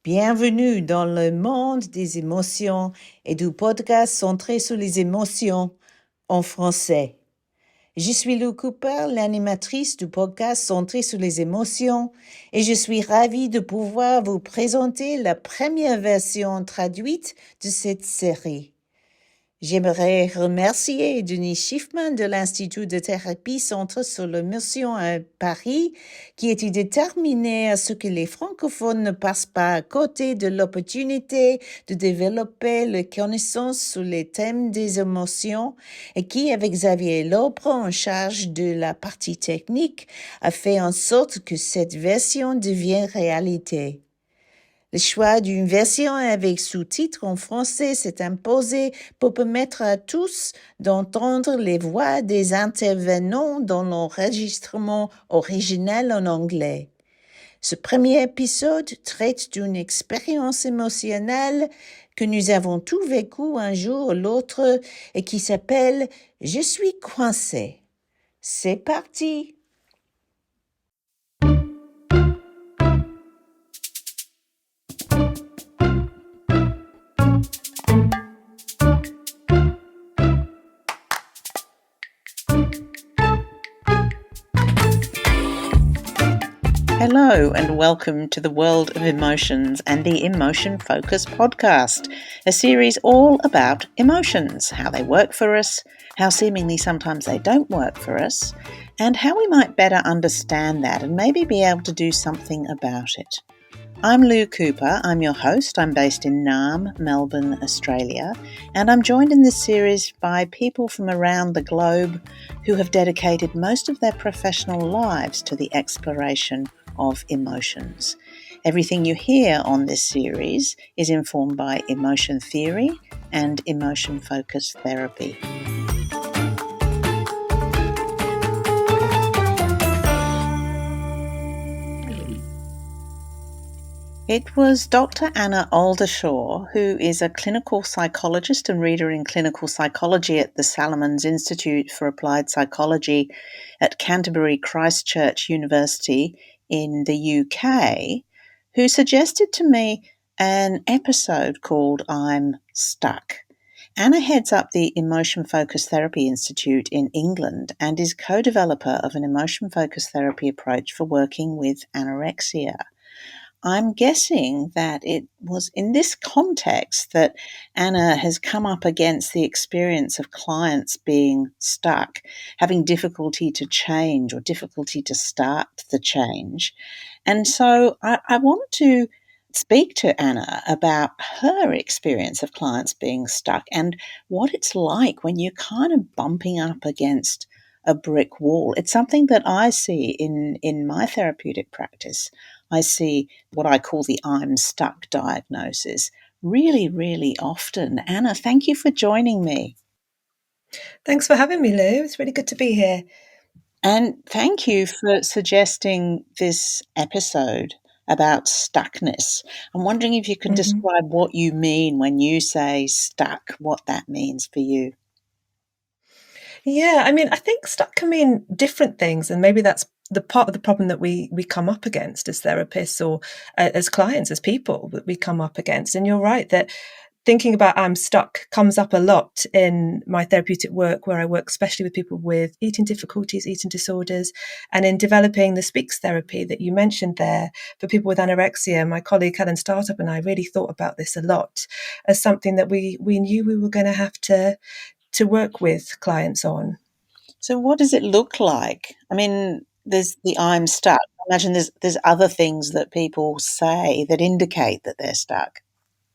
Bienvenue dans le monde des émotions et du podcast centré sur les émotions en français. Je suis Lou Cooper, l'animatrice du podcast centré sur les émotions, et je suis ravie de pouvoir vous présenter la première version traduite de cette série. J'aimerais remercier Denis Schiffman de l'Institut de thérapie centré sur l'émotion à Paris, qui était déterminé à ce que les francophones ne passent pas à côté de l'opportunité de développer les connaissances sur les thèmes des émotions et qui, avec Xavier Lobre en charge de la partie technique, a fait en sorte que cette version devienne réalité. Le choix d'une version avec sous-titres en français s'est imposé pour permettre à tous d'entendre les voix des intervenants dans l'enregistrement original en anglais. Ce premier épisode traite d'une expérience émotionnelle que nous avons tous vécue un jour ou l'autre et qui s'appelle « Je suis coincé ». C'est parti! Hello and welcome to the world of emotions and the Emotion Focus podcast, a series all about emotions, how they work for us, how seemingly sometimes they don't work for us, and how we might better understand that and maybe be able to do something about it. I'm Lou Cooper, I'm your host, I'm based in Naarm, Melbourne, Australia, and I'm joined in this series by people from around the globe who have dedicated most of their professional lives to the exploration of emotions. Everything you hear on this series is informed by emotion theory and emotion-focused therapy. It was Dr. Anna Oldershaw, who is a clinical psychologist and reader in clinical psychology at the Salomons Institute for Applied Psychology at Canterbury Christchurch University in the UK, who suggested to me an episode called I'm Stuck. Anna heads up the Emotion Focused Therapy Institute in England and is co-developer of an emotion-focused therapy approach for working with anorexia. I'm guessing that it was in this context that Anna has come up against the experience of clients being stuck, having difficulty to change or difficulty to start the change. And so I want to speak to Anna about her experience of clients being stuck and what it's like when you're kind of bumping up against a brick wall. It's something that I see in my therapeutic practice. I see what I call the I'm stuck diagnosis really, really often. Anna, thank you for joining me. Thanks for having me, Lou. It's really good to be here. And thank you for suggesting this episode about stuckness. I'm wondering if you could describe what you mean when you say stuck, what that means for you. Yeah, I mean, I think stuck can mean different things, and maybe that's the part of the problem that we come up against as therapists or as clients, as people that we come up against. And you're right that thinking about I'm stuck comes up a lot in my therapeutic work, where I work especially with people with eating difficulties, eating disorders, and in developing the speaks therapy that you mentioned there for people with anorexia. My colleague Helen Startup and I really thought about this a lot as something that we knew we were going to have to work with clients on. So what does it look like? I mean, there's the I'm stuck. I imagine there's other things that people say that indicate that they're stuck.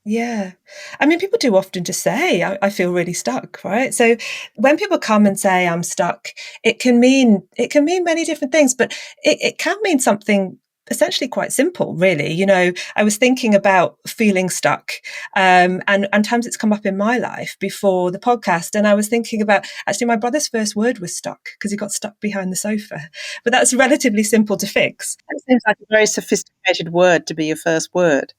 Yeah. I mean, people do often just say, I feel really stuck, right? So when people come and say I'm stuck, it can mean many different things, but it can mean something essentially quite simple, really. You know, I was thinking about feeling stuck, and times it's come up in my life before the podcast. And I was thinking about, actually, my brother's first word was stuck because he got stuck behind the sofa. But that's relatively simple to fix. It seems like a very sophisticated word to be your first word.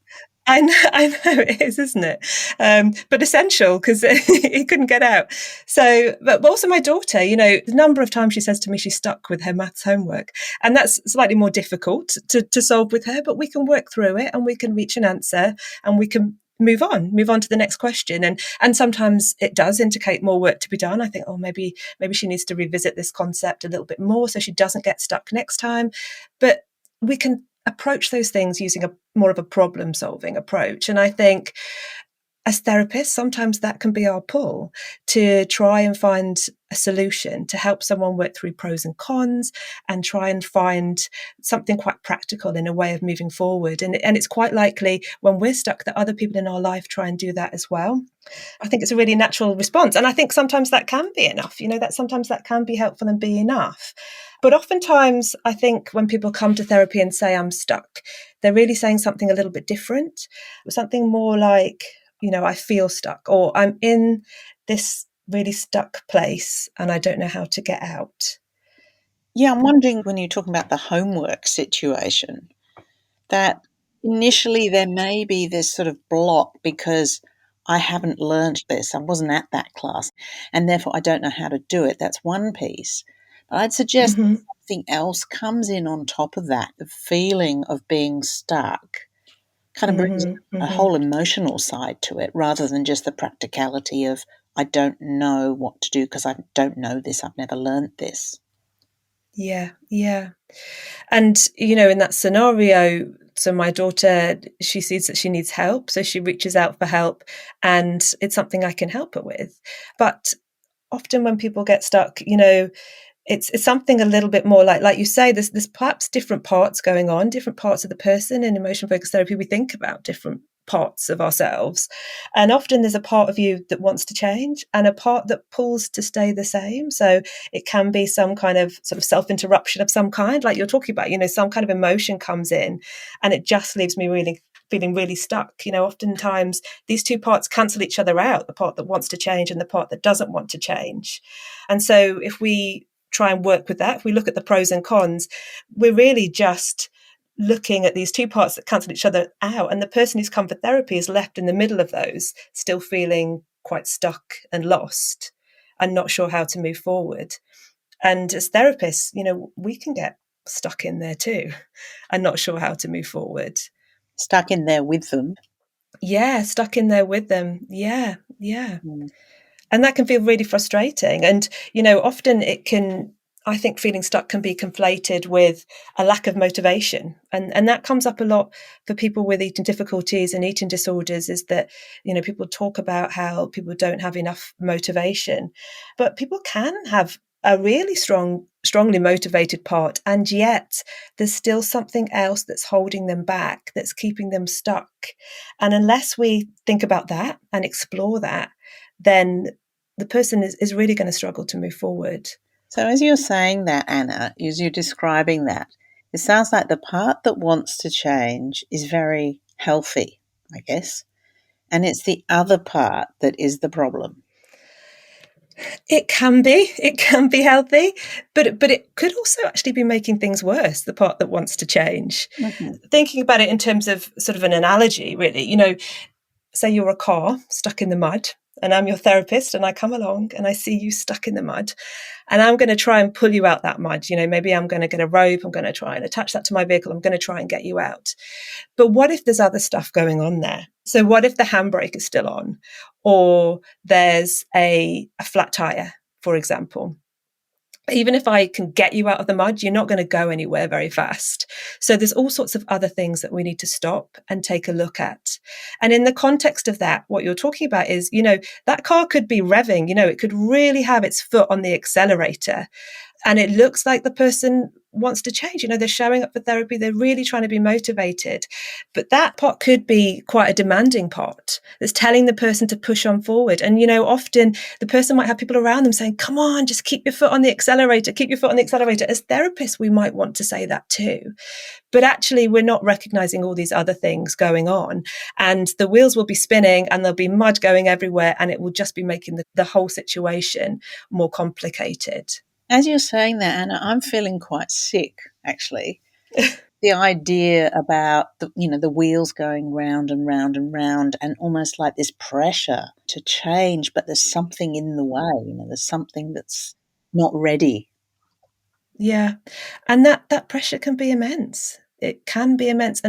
I know it is, isn't it? But essential because he couldn't get out. So, but also my daughter, the number of times she says to me she's stuck with her maths homework, and that's slightly more difficult to solve with her, but we can work through it and we can reach an answer and we can move on to the next question. And sometimes it does indicate more work to be done. I think, maybe she needs to revisit this concept a little bit more so she doesn't get stuck next time. But we can approach those things using more of a problem-solving approach. And I think as therapists, sometimes that can be our pull to try and find a solution to help someone work through pros and cons and try and find something quite practical in a way of moving forward. And it's quite likely when we're stuck that other people in our life try and do that as well. I think it's a really natural response. And I think sometimes that can be enough, that sometimes that can be helpful and be enough. But oftentimes, I think when people come to therapy and say, I'm stuck, they're really saying something a little bit different, something more like, I feel stuck, or I'm in this really stuck place and I don't know how to get out. Yeah, I'm wondering when you're talking about the homework situation, that initially there may be this sort of block because I haven't learned this. I wasn't at that class, and therefore I don't know how to do it. That's one piece. But I'd suggest something else comes in on top of that, the feeling of being stuck. Kind of brings a whole emotional side to it rather than just the practicality of I don't know what to do because I don't know this. I've never learned this. Yeah. And, in that scenario, so my daughter, she sees that she needs help. So she reaches out for help and it's something I can help her with. But often when people get stuck, it's something a little bit more like you say, there's perhaps different parts going on, different parts of the person. In emotion focused therapy, we think about different parts of ourselves. And often there's a part of you that wants to change and a part that pulls to stay the same. So it can be some kind of sort of self-interruption of some kind, like you're talking about, some kind of emotion comes in and it just leaves me really feeling really stuck. Oftentimes these two parts cancel each other out, the part that wants to change and the part that doesn't want to change. And so if we try and work with that, if we look at the pros and cons, we're really just looking at these two parts that cancel each other out. And the person who's come for therapy is left in the middle of those, still feeling quite stuck and lost and not sure how to move forward. And as therapists, we can get stuck in there too and not sure how to move forward. Stuck in there with them. Yeah, stuck in there with them. Yeah. And that can feel really frustrating. And, often I think feeling stuck can be conflated with a lack of motivation. And that comes up a lot for people with eating difficulties and eating disorders, is that, people talk about how people don't have enough motivation, but people can have a really strongly motivated part, and yet there's still something else that's holding them back, that's keeping them stuck. And unless we think about that and explore that, then the person is really going to struggle to move forward. So as you're saying that, Anna, as you're describing that, it sounds like the part that wants to change is very healthy, I guess, and it's the other part that is the problem. It can be healthy, but it could also actually be making things worse, the part that wants to change. Thinking about it in terms of sort of an analogy, really, say you're a car stuck in the mud and I'm your therapist and I come along and I see you stuck in the mud and I'm going to try and pull you out that mud. Maybe I'm going to get a rope, I'm going to try and attach that to my vehicle, I'm going to try and get you out. But what if there's other stuff going on there? So what if the handbrake is still on, or there's a flat tire, for example? Even if I can get you out of the mud, you're not going to go anywhere very fast. So there's all sorts of other things that we need to stop and take a look at. And in the context of that, what you're talking about is, that car could be revving, it could really have its foot on the accelerator. And it looks like the person wants to change. They're showing up for therapy. They're really trying to be motivated. But that part could be quite a demanding part that's telling the person to push on forward. And, often the person might have people around them saying, come on, just keep your foot on the accelerator, keep your foot on the accelerator. As therapists, we might want to say that too. But actually, we're not recognizing all these other things going on. And the wheels will be spinning and there'll be mud going everywhere. And it will just be making the whole situation more complicated. As you're saying that, Anna, I'm feeling quite sick, actually, The idea about the wheels going round and round and round, and almost like this pressure to change, but there's something in the way. There's something that's not ready. Yeah. And that pressure can be immense. It can be immense.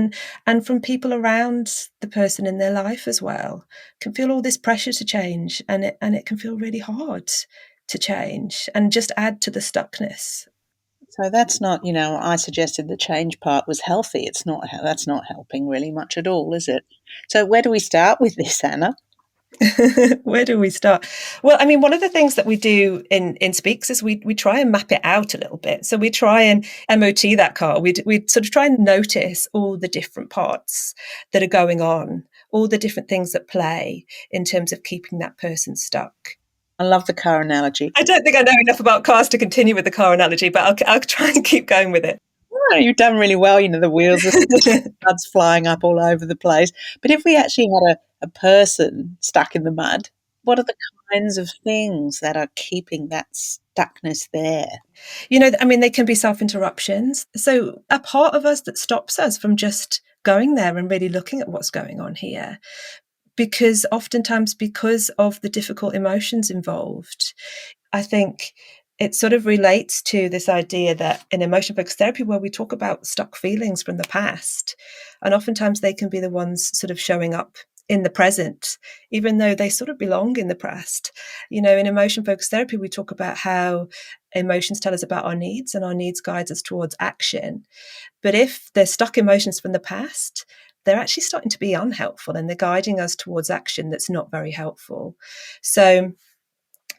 And from people around the person in their life as well, can feel all this pressure to change, and it can feel really hard to change and just add to the stuckness. So that's not, I suggested the change part was healthy. That's not helping really much at all, is it? So where do we start with this, Anna? Where do we start? Well, I mean, one of the things that we do in Speaks is we try and map it out a little bit. So we try and MOT that car. We sort of try and notice all the different parts that are going on, all the different things that play in terms of keeping that person stuck. I love the car analogy. I don't think I know enough about cars to continue with the car analogy, but I'll try and keep going with it. Oh, you've done really well. The wheels are mud's flying up all over the place. But if we actually had a person stuck in the mud, what are the kinds of things that are keeping that stuckness there? I mean, they can be self-interruptions. So a part of us that stops us from just going there and really looking at what's going on here. Because oftentimes, because of the difficult emotions involved, I think it sort of relates to this idea that in emotion-focused therapy, where we talk about stuck feelings from the past, and oftentimes they can be the ones sort of showing up in the present, even though they sort of belong in the past. In emotion-focused therapy, we talk about how emotions tell us about our needs, and our needs guides us towards action. But if they're stuck emotions from the past, they're actually starting to be unhelpful, and they're guiding us towards action that's not very helpful. So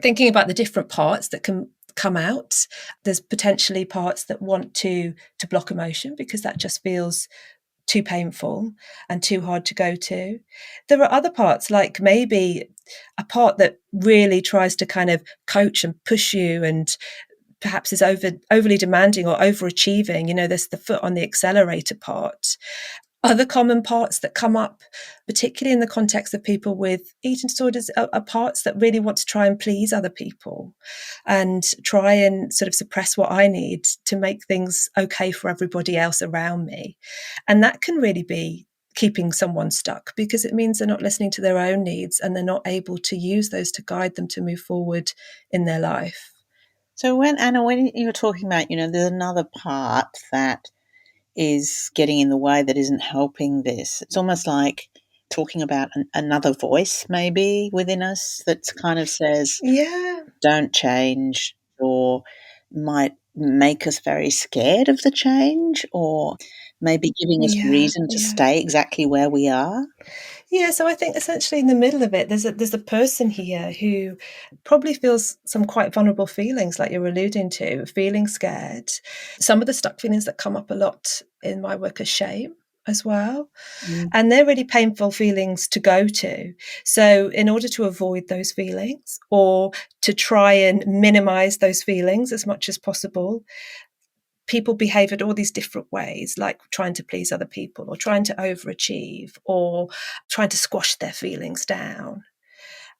thinking about the different parts that can come out, there's potentially parts that want to block emotion because that just feels too painful and too hard to go to. There are other parts, like maybe a part that really tries to kind of coach and push you and perhaps is overly demanding or overachieving. There's the foot on the accelerator part. Other common parts that come up, particularly in the context of people with eating disorders, are parts that really want to try and please other people and try and sort of suppress what I need to make things okay for everybody else around me. And that can really be keeping someone stuck, because it means they're not listening to their own needs and they're not able to use those to guide them to move forward in their life. So when you were talking about, there's another part that is getting in the way that isn't helping this. It's almost like talking about another voice maybe within us that kind of says, Yeah, don't change, or might make us very scared of the change, or maybe giving us reason to stay exactly where we are. Yeah, so I think essentially in the middle of it, there's a person here who probably feels some quite vulnerable feelings, like you're alluding to, feeling scared. Some of the stuck feelings that come up a lot in my work are shame as well. Mm. And they're really painful feelings to go to. So in order to avoid those feelings, or to try and minimize those feelings as much as possible, people behave in all these different ways, like trying to please other people or trying to overachieve or trying to squash their feelings down.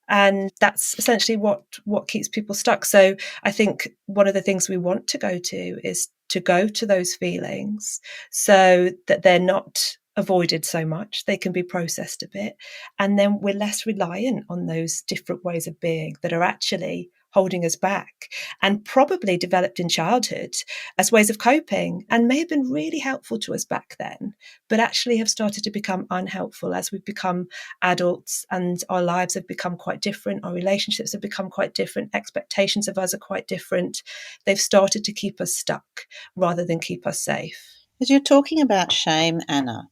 And that's essentially what keeps people stuck. So I think one of the things we want to go to is to go to those feelings so that they're not avoided so much, they can be processed a bit. And then we're less reliant on those different ways of being that are actually holding us back, and probably developed in childhood as ways of coping and may have been really helpful to us back then, but actually have started to become unhelpful as we've become adults and our lives have become quite different. Our relationships have become quite different. Expectations of us are quite different. They've started to keep us stuck rather than keep us safe. As you're talking about shame, Anna,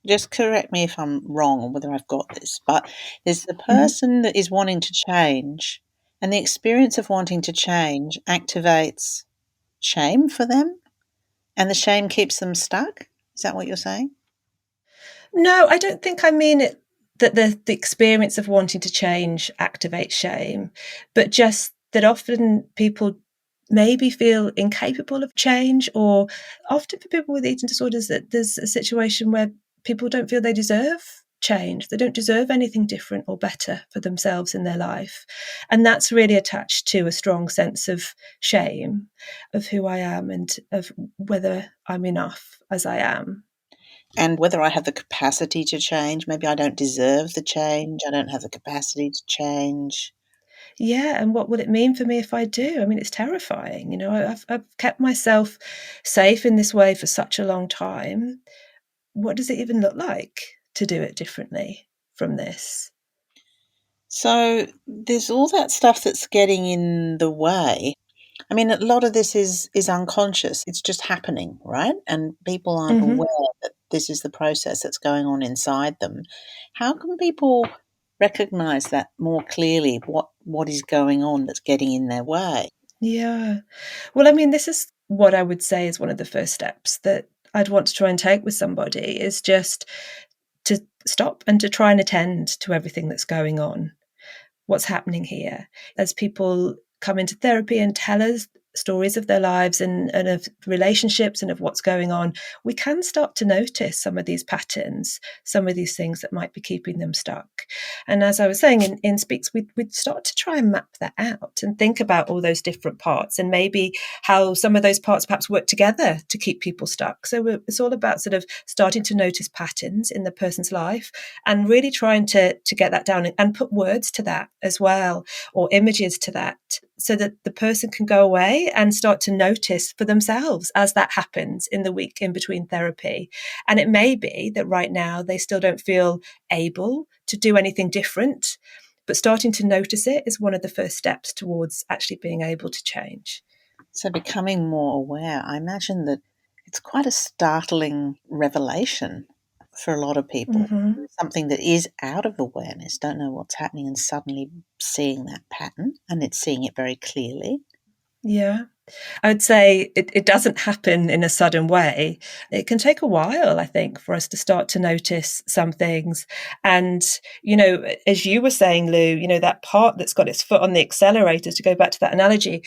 just correct me if I'm wrong or whether I've got this, but there's the person that is wanting to change, and the experience of wanting to change activates shame for them, and the shame keeps them stuck. Is that what you're saying? No, I don't think I mean it that the experience of wanting to change activates shame, but just that often people maybe feel incapable of change, or often for people with eating disorders that there's a situation where people don't feel they deserve change. They don't deserve anything different or better for themselves in their life. And that's really attached to a strong sense of shame of who I am and of whether I'm enough as I am. And whether I have the capacity to change. Maybe I don't deserve the change. I don't have the capacity to change. Yeah, and what will it mean for me if I do? I mean, it's terrifying. I've kept myself safe in this way for such a long time. What does it even look like to do it differently from this? So there's all that stuff that's getting in the way. I mean, a lot of this is unconscious. It's just happening, right? And people aren't Mm-hmm. aware that this is the process that's going on inside them. How can people recognize that more clearly, what is going on that's getting in their way? Yeah. Well, I mean, this is what I would say is one of the first steps that I'd want to try and take with somebody is just to stop and to try and attend to everything that's going on. What's happening here? As people come into therapy and tell us stories of their lives and of relationships and of what's going on, we can start to notice some of these patterns, some of these things that might be keeping them stuck. And as I was saying in Speaks, we'd start to try and map that out and think about all those different parts and maybe how some of those parts perhaps work together to keep people stuck. So it's all about sort of starting to notice patterns in the person's life and really trying to get that down and put words to that as well, or images to that, so that the person can go away and start to notice for themselves as that happens in the week in between therapy. And it may be that right now they still don't feel able to do anything different, but starting to notice it is one of the first steps towards actually being able to change. So becoming more aware, I imagine that it's quite a startling revelation for a lot of people. Mm-hmm. Something that is out of awareness, don't know what's happening, and suddenly seeing that pattern, and it's seeing it very clearly. Yeah. I would say it doesn't happen in a sudden way. It can take a while, I think, for us to start to notice some things. And, as you were saying, Lou, that part that's got its foot on the accelerator, to go back to that analogy,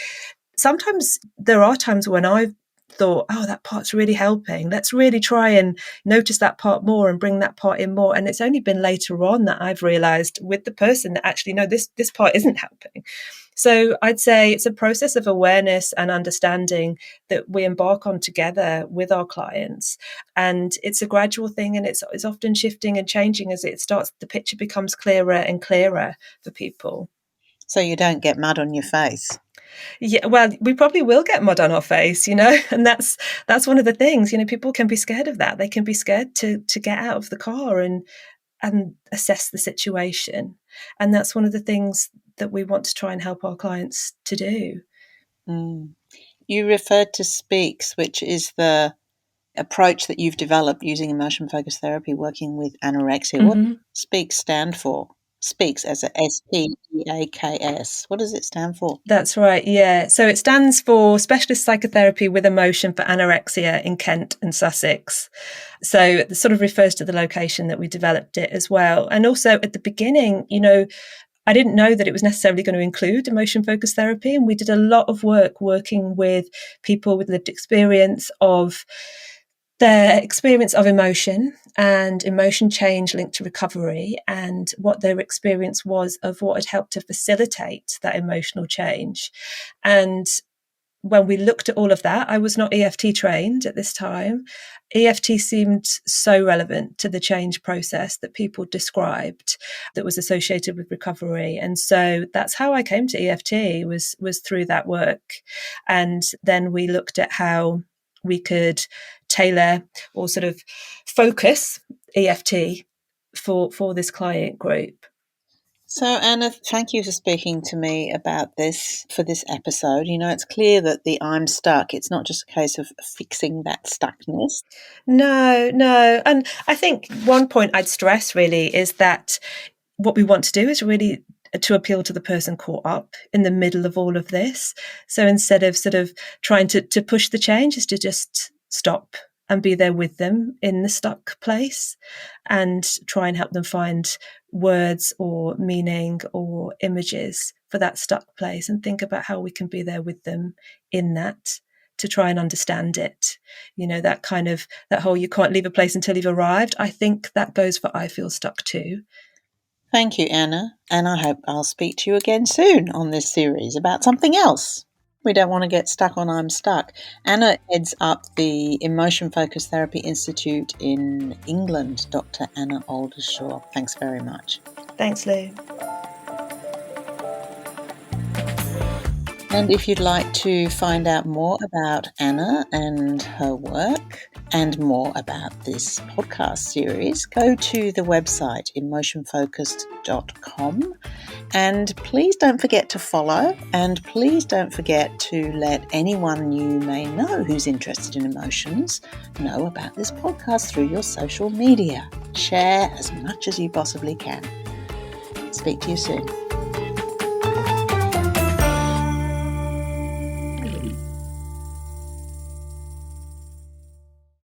sometimes there are times when I've thought, oh, that part's really helping. Let's really try and notice that part more and bring that part in more. And it's only been later on that I've realized with the person that actually, no, this part isn't helping. So I'd say it's a process of awareness and understanding that we embark on together with our clients. And it's a gradual thing, and it's often shifting and changing as the picture becomes clearer and clearer for people. So you don't get mud on your face. Yeah, well, we probably will get mud on our face, and that's one of the things. People can be scared of that. They can be scared to get out of the car and assess the situation. And that's one of the things that we want to try and help our clients to do. Mm. You referred to Speaks, which is the approach that you've developed using emotion-focused therapy, working with anorexia. What Mm-hmm. does Speaks stand for? Speaks as a SPEAKS. What does it stand for? That's right, yeah. So it stands for Specialist Psychotherapy with Emotion for Anorexia in Kent and Sussex. So it sort of refers to the location that we developed it as well. And also at the beginning, I didn't know that it was necessarily going to include emotion-focused therapy. And we did a lot of work working with people with lived experience of their experience of emotion and emotion change linked to recovery, and what their experience was of what had helped to facilitate that emotional change. And when we looked at all of that, I was not EFT trained at this time. EFT seemed so relevant to the change process that people described that was associated with recovery. And so that's how I came to EFT was through that work. And then we looked at how we could tailor or sort of focus EFT for this client group. So, Anna, thank you for speaking to me about this for this episode. It's clear that the I'm stuck, it's not just a case of fixing that stuckness. No. And I think one point I'd stress really is that what we want to do is really to appeal to the person caught up in the middle of all of this. So instead of sort of trying to push the change, is to just stop and be there with them in the stuck place and try and help them find words or meaning or images for that stuck place, and think about how we can be there with them in that to try and understand it. That whole you can't leave a place until you've arrived. I think that goes for I feel stuck too. Thank you, Anna, and I hope I'll speak to you again soon on this series about something else. We don't want to get stuck on I'm stuck. Anna heads up the Emotion-Focused Therapy Institute in England, Dr Anna Oldershaw. Thanks very much. Thanks, Lou. And if you'd like to find out more about Anna and her work and more about this podcast series, go to the website emotionfocused.com, and please don't forget to follow, and please don't forget to let anyone you may know who's interested in emotions know about this podcast through your social media. Share as much as you possibly can. Speak to you soon.